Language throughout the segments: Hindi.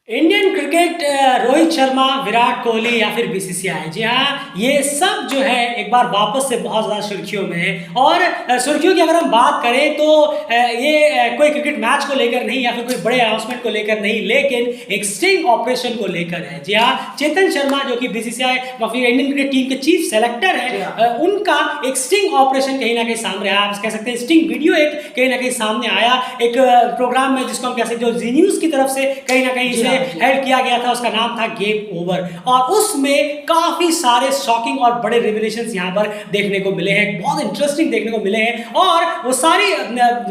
इंडियन क्रिकेट रोहित शर्मा, विराट कोहली या फिर बीसीसीआई, जी हाँ, ये सब जो है एक बार वापस से बहुत ज़्यादा सुर्खियों में है। और सुर्खियों की अगर हम बात करें तो ये कोई क्रिकेट मैच को लेकर नहीं या फिर कोई बड़े अनाउंसमेंट को लेकर नहीं, लेकिन एक स्टिंग ऑपरेशन को लेकर है। जी हाँ, चेतन शर्मा जो कि बीसीसीआई या फिर इंडियन क्रिकेट टीम के चीफ सेलेक्टर है, उनका एक स्टिंग ऑपरेशन कहीं ना कहीं सामने आया। आप कह सकते हैं स्टिंग वीडियो एक कहीं ना कहीं सामने आया एक प्रोग्राम में, जिसको हम कह सकते हैं जो जी न्यूज़ की तरफ से कहीं ना कहीं इसे हेड किया गया था। उसका नाम था गेम ओवर, और उसमें काफी सारे शॉकिंग और बड़े रिविलेशंस यहाँ पर देखने को मिले हैं, बहुत इंटरेस्टिंग देखने को मिले हैं। और वो सारी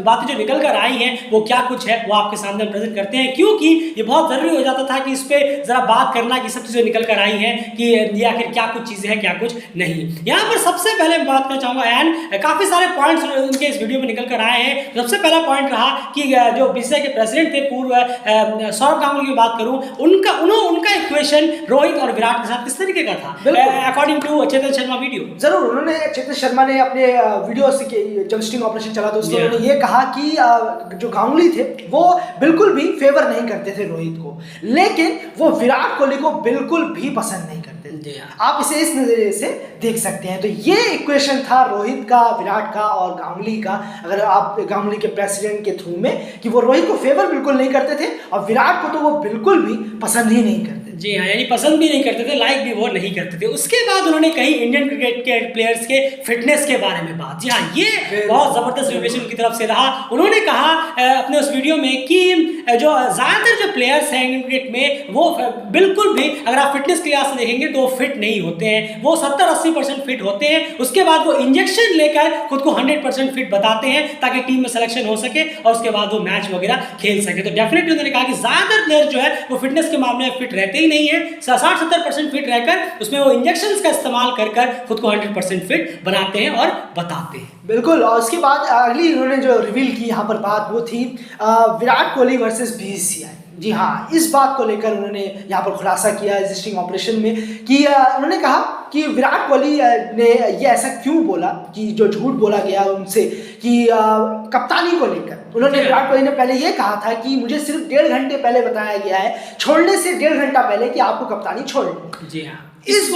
बातें जो निकल कर आई हैं वो क्या कुछ है वो आपके सामने प्रेजेंट करते हैं, क्योंकि ये बहुत जरूरी हो जाता था कि इस पे जरा बात करना कि सब चीजें निकल कर आई हैं कि ये आखिर क्या कुछ चीजें हैं क्या कुछ नहीं। यहाँ पर सबसे पहले मैं बात करना चाहूंगा, एंड काफी सारे पॉइंट्स उनके इस वीडियो में निकल कर आए हैं। सबसे पहला पॉइंट रहा कि जो बीसीसीआई के प्रेसिडेंट थे पूर्व सौरभ गांगुली की बात करूं, उनका इक्वेशन रोहित और विराट के साथ किस तरीके का था according to Chetan Sharma video. जरूर, उन्होंने चेतन शर्मा ने अपने वीडियो से जब स्टिंग ऑपरेशन चला तो उसमें उन्होंने ये कहा कि जो गांगुली थे वो बिल्कुल भी फेवर नहीं करते थे रोहित को, लेकिन वो विराट कोहली को बिल्कुल भी पसंद नहीं करते थे। आप इसे इस नजरिए से देख सकते हैं। तो ये इक्वेशन था रोहित का, विराट का और गांगुली का, अगर आप गांगुली के प्रेसिडेंट के थ्रू में, कि वो रोहित को फेवर बिल्कुल नहीं करते थे और विराट को तो वो बिल्कुल भी पसंद ही नहीं करते। जी हाँ, यानी पसंद भी नहीं करते थे, लाइक भी वो नहीं करते थे। उसके बाद उन्होंने कही इंडियन क्रिकेट के प्लेयर्स के फिटनेस के बारे में बात। जी हाँ, ये बहुत जबरदस्त रिलेशन उनकी तरफ से रहा। उन्होंने कहा अपने उस वीडियो में कि जो ज्यादातर जो प्लेयर्स हैं इंडियन क्रिकेट में वो बिल्कुल भी, अगर आप फिटनेस के लिहाज से देखेंगे तो फिट नहीं होते हैं। वो 70-80% फिट होते हैं, उसके बाद वो इंजेक्शन लेकर खुद को 100% फिट बताते हैं ताकि टीम में सिलेक्शन हो सके और उसके बाद वो मैच वगैरह खेल सके। तो डेफिनेटली उन्होंने कहा कि ज्यादातर प्लेयर जो है वो फिटनेस के मामले में फिट रहते ही नहीं है, 60-70% फिट रहकर उसमें वो इंजेक्शंस का इस्तेमाल कर खुद को 100% फिट बनाते हैं और बताते हैं। बिल्कुल। और उसके बाद अगली उन्होंने जो रिवील की यहाँ पर बात वो थी विराट कोहली वर्सेस बीसीसीआई। जी हाँ, इस बात को लेकर उन्होंने यहाँ पर खुलासा किया इस स्टिंग ऑपरेशन में कि उन्होंने कहा कि विराट कोहली ने ये ऐसा क्यों बोला, कि जो झूठ बोला गया उनसे कि कप्तानी को लेकर। उन्होंने विराट कोहली ने पहले ये कहा था कि मुझे सिर्फ 1.5 घंटे पहले बताया गया है, छोड़ने से 1.5 घंटा पहले, कि आपको कप्तानी छोड़ लो। जी हाँ, इस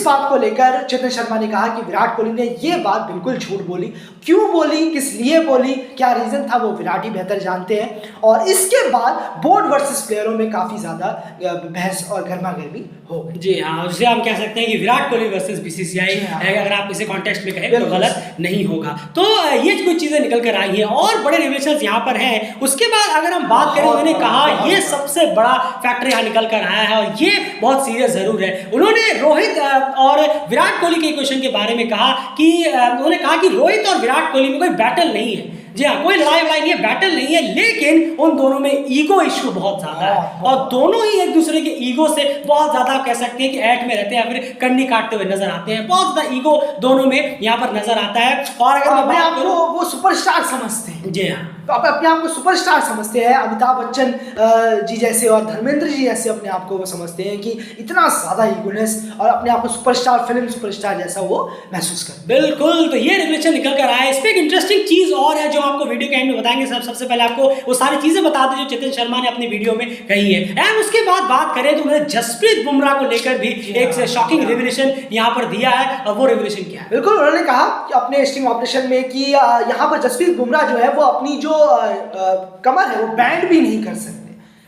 बात को लेकर चेतन शर्मा ने कहा कि विराट कोहली ने ये बात बिल्कुल झूठ बोली। क्यों बोली, किस लिए बोली, क्या रीजन था, वो विराट ही बेहतर जानते हैं। और इसके बाद बोर्ड वर्सेस प्लेयरों में काफी ज्यादा बहस और गर्मागर्मी हो गई। जी हाँ, उसे हम कह सकते हैं कि विराट कोहली वर्सेस बीसीसीआई, अगर आप इसे कॉन्टेक्स्ट में कहें तो गलत नहीं होगा। तो ये कुछ चीजें निकल कर आई हैं और बड़े रिलेशंस यहाँ पर हैं। उसके बाद अगर हम बात करें, उन्होंने कहा ये सबसे बड़ा फैक्टर यहाँ निकल कर आया है और ये बहुत सीरियस जरूर है। उन्होंने रोहित और विराट कोहली के इक्वेशन के बारे में कहा कि उन्होंने कहा कि रोहित और विराट कोहली में कोई बैटल नहीं है। जी हाँ, कोई लड़ाई नहीं है, बैटल नहीं है, लेकिन उन दोनों में ईगो इश्यू बहुत ज्यादा है और दोनों ही एक दूसरे के ईगो से बहुत ज्यादा कह सकते हैं कि ऐट में रहते हैं या फिर कन्नी काटते हुए नजर आते हैं। बहुत ज्यादा ईगो दोनों में यहाँ पर नजर आता है। और अगर अपने आप को वो सुपरस्टार समझते हैं। जी हाँ, तो अपने आप को सुपरस्टार समझते हैं। अमिताभ बच्चन जी जैसे और धर्मेंद्र जी जैसे अपने आप को वो समझते हैं कि इतना ज्यादा ईगोनेस, और अपने आप को सुपरस्टार, फिल्म सुपरस्टार जैसा वो महसूस करते हैं। बिल्कुल। तो ये रिलेशन निकल कर आया। इस पे एक इंटरेस्टिंग चीज और है जो आपको वीडियो के एंड में बताएंगे। सबसे पहले आपको वो सारी चीजें बता दें जो चेतन शर्मा ने अपनी वीडियो में कही है। एंड उसके बाद बात करें तो उन्होंने जसप्रीत बुमराह को लेकर भी एक शॉकिंग रिविलेशन यहाँ पर दिया है। और वो रिविलेशन क्या है? बिल्कुल, उन्होंने कहा कि अपने स्टिंग ऑपरेशन में कि यहाँ पर जसप्रीत बुमराह जो है वो अपनी जो कमर है वो बैंड भी नहीं कर सकते,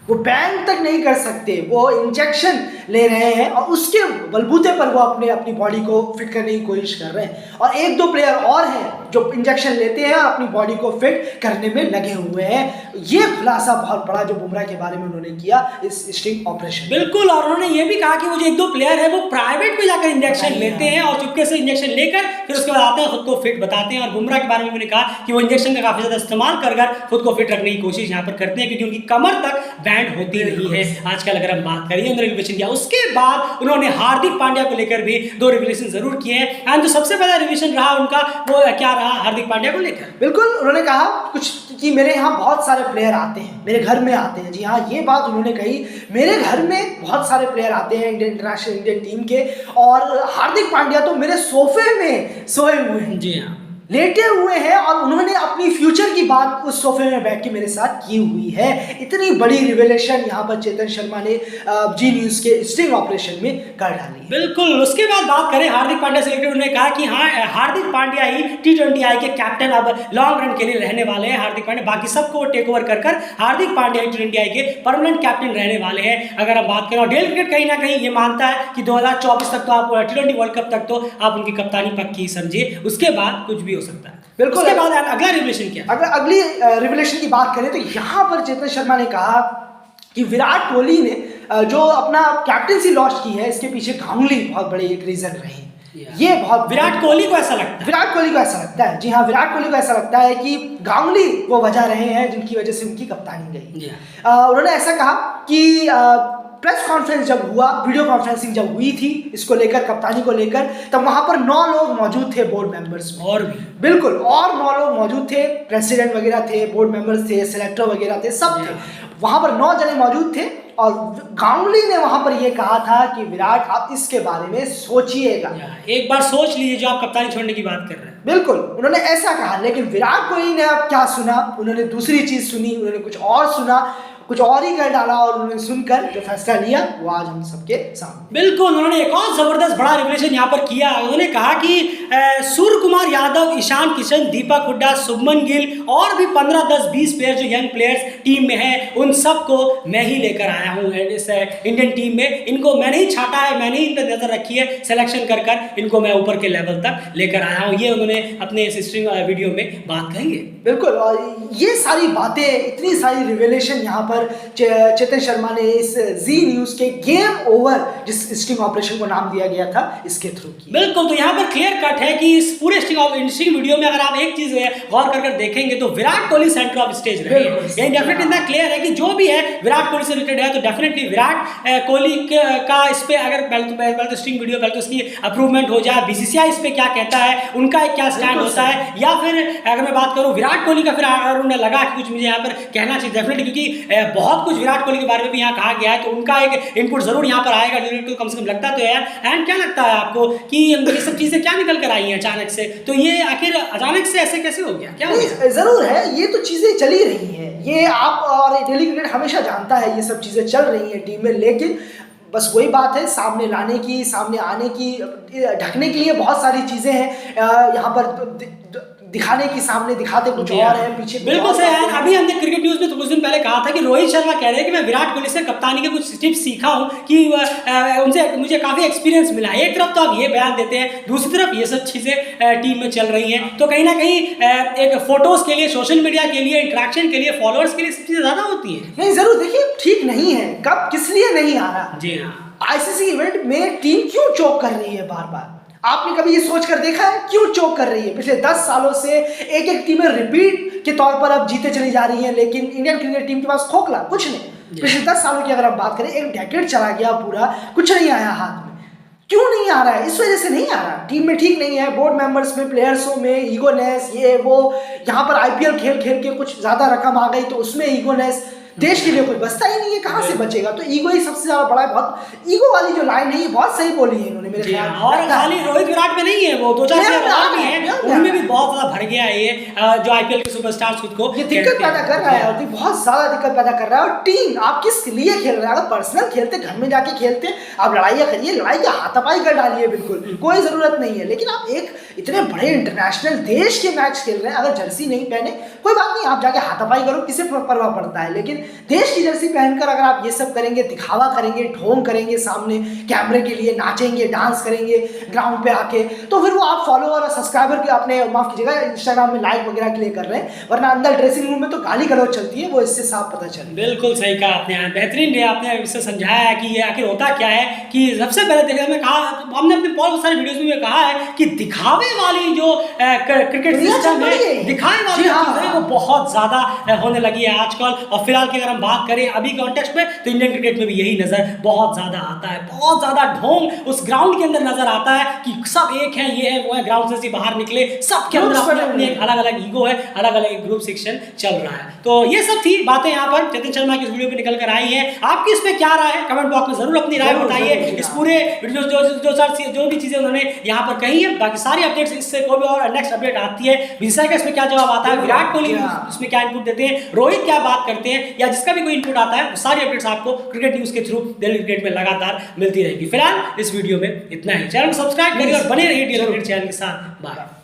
वो बैंड तक नहीं कर सकते। वो इंजेक्शन ले रहे हैं और उसके बलबूते पर वो अपनी बॉडी को फिट करने की कोशिश कर रहे हैं। और 1-2 प्लेयर और हैं जो इंजेक्शन लेते हैं और अपनी बॉडी को फिट करने में लगे हुए हैं। ये खुलासा बहुत बड़ा जो बुमराह के बारे में उन्होंने किया इस स्टिंग ऑपरेशन। बिल्कुल। और उन्होंने ये भी कहा कि वो जो 1-2 प्लेयर है वो प्राइवेट में जाकर इंजेक्शन लेते हैं और चुपके से इंजेक्शन लेकर फिर उसके बाद आते हैं, खुद को फिट बताते हैं। और बुमराह के बारे में उन्होंने कहा कि वो इंजेक्शन का काफी ज्यादा इस्तेमाल कर खुद को फिट रखने की कोशिश यहाँ पर करते हैं, क्योंकि उनकी कमर तक बैंड होती नहीं है आजकल। अगर हम बात करें रिविलेशन किया। उसके बाद उन्होंने हार्दिक पांड्या को लेकर भी 2 रिविलेशन जरूर किए हैं। एंड जो सबसे पहला रिविलेशन रहा उनका वो क्या रहा हार्दिक पांड्या को लेकर? बिल्कुल, उन्होंने कहा कुछ कि मेरे यहाँ बहुत सारे प्लेयर आते हैं, मेरे घर में आते हैं। जी हाँ, ये बात उन्होंने कही, मेरे घर में बहुत सारे प्लेयर आते हैं इंडियन टीम के, और हार्दिक पांड्या तो मेरे सोफे में सोए हुए हैं। जी हाँ, लेटे हुए हैं और उन्होंने अपनी फ्यूचर की बात उस सोफे में बैठ के मेरे साथ की हुई है। इतनी बड़ी रिवेलेशन यहाँ पर चेतन शर्मा ने जी न्यूज़ के स्टिंग ऑपरेशन में कर डाली है। बिल्कुल। उसके बाद बात करें हार्दिक पांड्या से रिलेटेड, उन्होंने कहा कि हाँ, हार्दिक पांड्या ही T20I के कैप्टन अब लॉन्ग रन के लिए रहने वाले हैं। हार्दिक पांड्या बाकी सबको टेक ओवर कर हार्दिक पांड्या T20I के परमानेंट कैप्टन रहने वाले हैं। अगर हम बात करें, और डेल क्रिकेट कहीं ना कहीं ये मानता है कि 2024 तक तो आप T20 वर्ल्ड कप तक तो आप उनकी कप्तानी पक्की समझिए, उसके बाद कुछ भी हो सकता है। बिल्कुल। उसके बाद अगला रिवलेशन क्या? अगर अगली रिवलेशन की बात करें तो यहाँ पर चेतन शर्मा ने कहा कि विराट कोहली ने जो अपना कैप्टनसी लॉस्ट की है, इसके पीछे गांगुली बहुत बड़े एक रीजन रहे। ये बहुत विराट कोहली को ऐसा लगता है, विराट कोहली को ऐसा लगता है, जी हाँ, विराट कोहली को ऐसा लगता है कि गांगुली वो वजह रहे हैं जिनकी वजह से उनकी कप्तानी गई। उन्होंने ऐसा कहा कि प्रेस कॉन्फ्रेंस जब हुआ, वीडियो कॉन्फ्रेंसिंग जब हुई थी इसको लेकर, कप्तानी को लेकर, तब वहां पर 9 लोग मौजूद थे बोर्ड मेंबर्स में। और भी बिल्कुल, और 9 लोग मौजूद थे, प्रेसिडेंट वगैरह थे, बोर्ड मेंबर्स थे, सेलेक्टर वगैरह थे, सब थे वहां पर। 9 जने मौजूद थे और गांगुली ने वहां पर यह कहा था कि विराट आप इसके बारे में सोचिएगा, एक बार सोच लीजिए जो आप कप्तानी छोड़ने की बात कर रहे हैं। बिल्कुल, उन्होंने ऐसा कहा। लेकिन विराट कोहली ने अब क्या सुना, उन्होंने दूसरी चीज सुनी, उन्होंने कुछ और सुना, कुछ और ही कर डाला, और उन्होंने सुनकर जो फैसला लिया वो आज हम सबके सामने। बिल्कुल, उन्होंने एक और जबरदस्त बड़ा रिवलेशन यहाँ पर किया। उन्होंने कहा कि सूर्य कुमार यादव, ईशान किशन, दीपक हुड्डा, शुभमन गिल और भी 15, 10, 20 प्लेयर जो यंग प्लेयर्स टीम में हैं, उन सबको मैं ही लेकर आया हूँ इस इंडियन टीम में। इनको मैंने ही छाटा है, मैंने ही इन पर नजर रखी है, सिलेक्शन कर इनको मैं ऊपर के लेवल तक लेकर आया हूँ। ये उन्होंने अपने इस स्ट्रिंग वीडियो में बात कहेंगे। बिल्कुल, और ये सारी बातें, इतनी सारी रिवेलेशन यहाँ पर चेतन शर्मा ने इस जी न्यूज़ के गेम ओवर जिस स्टिंग ऑपरेशन को नाम दिया गया था इसके थ्रू की। बिल्कुल, तो यहाँ पर क्लियर कट है कि इस पूरे स्टिंग वीडियो में अगर आप एक चीज गौर कर देखेंगे तो Virat Kohli centre of stage रहे हैं। ये डेफिनेटली इतना क्लियर है कि जो भी है विराट कोहली से रिलेटेड है, तो डेफिनेटली विराट कोहली का इस पे अगर पहले तो स्टिंग वीडियो, पहले तो उसकी अप्रूवमेंट हो जाए, बीसीसीआई इस पे क्या कहता है, उनका एक क्या स्टैंड होता है, या फिर अगर मैं बात करूँ विराट कोहली का, फिर अगर उन्हें लगा कि कुछ मुझे यहाँ पर कहना चाहिए डेफिनेटली, क्योंकि बहुत कुछ विराट कोहली के बारे में भी यहाँ कहा गया है, तो उनका एक इनपुट जरूर यहाँ पर आएगा, तो कम से कम लगता तो है। एंड क्या लगता है आपको कि ये सब चीजें क्या निकल कर आई हैं अचानक से? तो ये आखिर अचानक से ऐसे कैसे हो गया, क्या हो गया? जरूर है, ये तो चीजें चली रही हैं, ये आप और डेली क्रिकेट हमेशा जानता है, ये सब चीजें चल रही हैं टीम में। लेकिन बस वही बात है, सामने लाने की, सामने आने की, ढकने के लिए बहुत सारी चीजें हैं यहाँ पर, दिखाने की, सामने दिखाते कुछ और है, पीछे बिल्कुल सही है। अभी हमने क्रिकेट न्यूज़ में तो कुछ दिन पहले कहा था कि रोहित शर्मा कह रहे हैं कि मैं विराट कोहली से कप्तानी के कुछ टिप्स सीखा हूं, कि उनसे मुझे काफ़ी एक्सपीरियंस मिला। एक तरफ तो आप ये बयान देते हैं, दूसरी तरफ ये सब चीज़ें टीम में चल रही हैं, तो कहीं ना कहीं एक फोटोज़ के लिए, सोशल मीडिया के लिए, इंटरेक्शन के लिए, फॉलोअर्स के लिए सब चीज़ें ज़्यादा होती है। नहीं, जरूर देखिए, ठीक नहीं है, कब किस लिए नहीं आ रहा। जी हाँ, आईसीसी इवेंट में टीम क्यों चोक कर रही है बार बार? आपने कभी ये सोच कर देखा है क्यों चोक कर रही है? पिछले 10 सालों से एक टीमें रिपीट के तौर पर अब जीते चली जा रही हैं, लेकिन इंडियन क्रिकेट टीम के पास खोखला कुछ नहीं। पिछले 10 सालों की अगर आप बात करें, एक डेकेड चला गया पूरा, कुछ नहीं आया हाथ में। क्यों नहीं आ रहा है? इस वजह से नहीं आ रहा, टीम में ठीक नहीं है, बोर्ड मेंबर्स में, प्लेयर्सों में ईगोनेस, ये वो। यहाँ पर आईपीएल खेल खेल के कुछ ज्यादा रकम आ गई तो उसमें ईगोनेस, देश के लिए कोई बचता ही नहीं है, कहाँ से बचेगा? तो ईगो ही सबसे ज्यादा बड़ा है। बहुत ईगो वाली जो लाइन है ये बहुत सही बोली है इन्होंने मेरे ख्याल में। और खाली रोहित विराट में नहीं है, वो 2-4 प्लेयर और भी हैं, उनमें भी बहुत ज्यादा भर गया है ये जो आईपीएल के सुपरस्टार्स खुद को ये दिक्कत पैदा कर रहा है, और बहुत ज्यादा दिक्कत पैदा कर रहा है। और टीम आप किस लिए खेल रहे हैं? अगर पर्सनल खेलते, घर में जाके खेलते, आप लड़ाइयाँ करिए, लड़ाई का हाथापाई कर डालिए, बिल्कुल कोई जरूरत नहीं है। लेकिन आप एक इतने बड़े इंटरनेशनल देश के मैच खेल रहे हैं, अगर जर्सी नहीं पहने कोई बात नहीं, आप जाके हाथापाई करो, किसे परवाह पड़ता है। लेकिन देश की जर्सी पहनकर अगर आप ये सब करेंगे, दिखावा करेंगे, ढोंग करेंगे, सामने कैमरे के लिए नाचेंगे, डांस करेंगे ग्राउंड पे आके, तो फिर वो आप फॉलोअर और सब्सक्राइबर के अपने, माफ कीजिएगा, इंस्टाग्राम में लाइक वगैरह के लिए कर रहे हैं, वरना अंदर ड्रेसिंग रूम में तो गाली गलौज चलती है, वो इससे साफ पता चले। बिल्कुल सही कहा आपने, बेहतरीन आपने इससे समझाया है कि ये आखिर होता क्या है। कि सबसे पहले देखा, मैं कहा, हमने अपने बहुत सारे वीडियोस में कहा है कि दिखावे वाली जो क्रिकेट सिस्टम है, दिखावे वाली चीजें वो बहुत ज्यादा होने लगी है आजकल। और फिलहाल की अगर हम बात करें अभी कॉन्टेक्स्ट में, तो इंडियन क्रिकेट में भी यही नजर बहुत ज्यादा आता है। बहुत ज्यादा ढोंग उस ग्राउंड के अंदर नजर आता है कि सब एक है, ये है वो है, ग्राउंड से बाहर निकले, सबके अंदर अपने अपने अलग अलग ईगो है, अलग अलग ग्रुप सेक्शन चल रहा है। तो ये सब थी बातें यहाँ पर चेतन शर्मा की इस वीडियो पे निकल कर आई है। आपकी इस पे क्या राय है, कमेंट बॉक्स में जरूर अपनी राय बताइए। इस पूरे वीडियो जो भी चीजें उन्होंने यहाँ पर कही है, बाकी सारी अपडेट्स इससे कोई भी और नेक्स्ट अपडेट आती है, बीसीसीआई का इसमें क्या जवाब आता है, विराट कोहली इसमें क्या इनपुट देते हैं, रोहित क्या बात करते हैं, या जिसका भी कोई इनपुट आता है, वो सारी अपडेट्स आपको क्रिकेट न्यूज के थ्रू डेली क्रिकेट में लगातार मिलती रहेगी। फिलहाल इस वीडियो में इतना ही। चैनल को सब्सक्राइब करिए और बने रहिए डेली क्रिकेट चैनल के साथ। बाय।